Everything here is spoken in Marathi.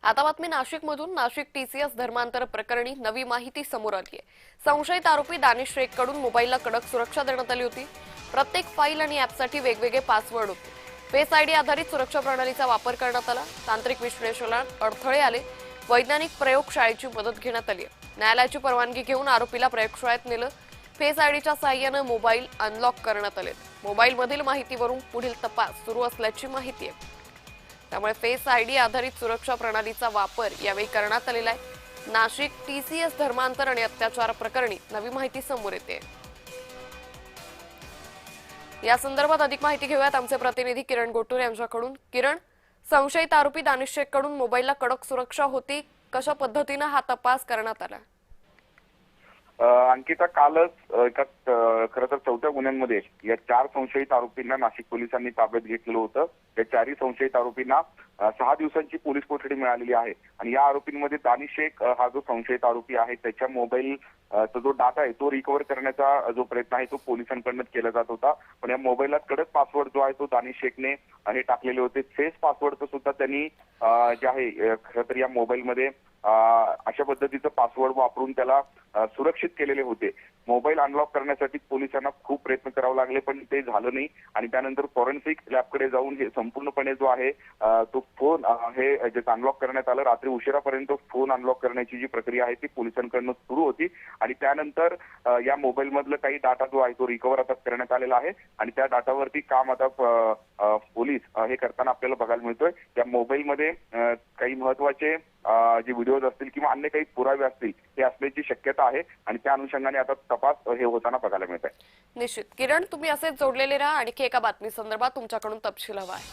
आता बातमी नाशिकमधून. नाशिक टीसीएस धर्मांतर प्रकरणी नवी माहिती समोर आली आहे. संशयित आरोपी दानिश शेखकडून मोबाईलला कडक सुरक्षा देण्यात आली होती. प्रत्येक फाईल आणि ॲपसाठी वेगवेगळे पासवर्ड होते. फेस आयडी आधारित सुरक्षा प्रणालीचा वापर करण्यात आला. तांत्रिक विश्लेषणात अडथळे आले. वैज्ञानिक प्रयोगशाळेची मदत घेण्यात आली. न्यायालयाची परवानगी घेऊन आरोपीला प्रयोगशाळेत नेलं. फेस आयडीच्या साहाय्यानं मोबाईल अनलॉक करण्यात आले. मोबाईलमधील माहितीवरून पुढील तपास सुरू असल्याची माहिती आहे. त्यामुळे फेस आयडी आधारित सुरक्षा प्रणालीचा वापर यावेळी करण्यात आलेला आहे. नाशिक टीसीएस धर्मांतर आणि अत्याचार प्रकरणी नवी माहिती समोर येते. या संदर्भात अधिक माहिती घेऊयात आमचे प्रतिनिधी किरण गोटूर यांच्याकडून. किरण, संशयित आरोपी दानिश शेखकडून मोबाईलला कडक सुरक्षा होती. कशा पद्धतीने हा तपास करण्यात आला? अंकिता, कालच एका खरं तर 4थ्या गुन्ह्यांमध्ये या 4 संशयित आरोपींना नाशिक पोलिसांनी ताब्यात घेतलेलं होतं. या 4ही संशयित आरोपींना 6 दिवसांची पोलीस कोठडी मिळालेली आहे आणि या आरोपींमध्ये दानिश शेख हा जो संशयित आरोपी आहे त्याच्या मोबाईलचा जो डाटा आहे तो रिकव्हर करण्याचा जो प्रयत्न आहे तो पोलिसांकडून केला जात होता. पण या मोबाईलला कडक पासवर्ड जो आहे तो दानिश शेखने हे टाकलेले होते. फेस पासवर्डचं सुद्धा त्यांनी जे आहे खरं तर या मोबाईलमध्ये अशा पद्धतीचं पासवर्ड वापरून त्याला सुरक्षित केलेले होते. मोबाईल अनलॉक करण्यासाठी पोलिसांना खूप प्रयत्न करावे लागले पण ते झालं नाही आणि त्यानंतर फॉरेन्सिक लॅबकडे जाऊन हे संपूर्णपणे जो आहे तो फोन हे जे अनलॉक करण्यात आलं. रात्री उशिरापर्यंत फोन अनलॉक करण्याची जी प्रक्रिया आहे ती पोलिसांकडून सुरू होती आणि त्यानंतर या मोबाईल मधलं काही डाटा जो आहे तो रिकव्हर आता करण्यात आलेला आहे आणि त्या डाटावरती काम आता पोलीस हे करताना आपल्याला बघायला मिळतोय. या मोबाईलमध्ये काही महत्वाचे जे व्हिडिओज असतील किंवा अन्य काही पुरावे असतील ते असण्याची शक्यता आहे आणि त्या अनुषंगाने आता तपास हे होताना बघायला मिळत आहे. निश्चित. किरण, तुम्ही असेच जोडलेले राहा. आणखी एका बातमी संदर्भात तुमच्याकडून तपशील हवा आहे.